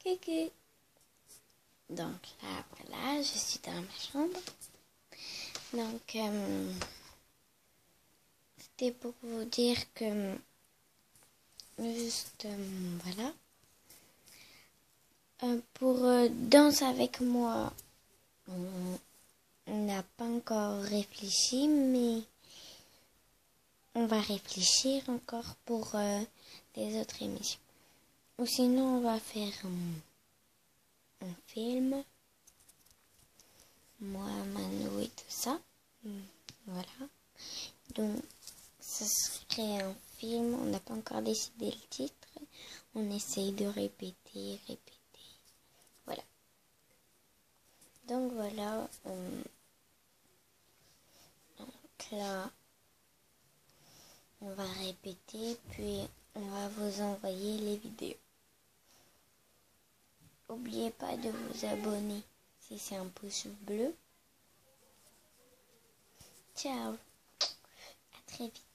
Coucou. Donc là, voilà, je suis dans ma chambre. Donc, c'était pour vous dire que, juste, voilà. Pour danser avec moi, on n'a pas encore réfléchi, mais on va réfléchir encore pour les autres émissions. Ou sinon, on va faire un film. Moi, Mano et tout ça. Voilà. Donc, ce serait un film. On n'a pas encore décidé le titre. On essaye de répéter. Voilà. Donc, voilà. Donc là, on va répéter. Puis, on va vous envoyer les vidéos. N'oubliez pas de vous abonner si c'est un pouce bleu. Ciao. À très vite.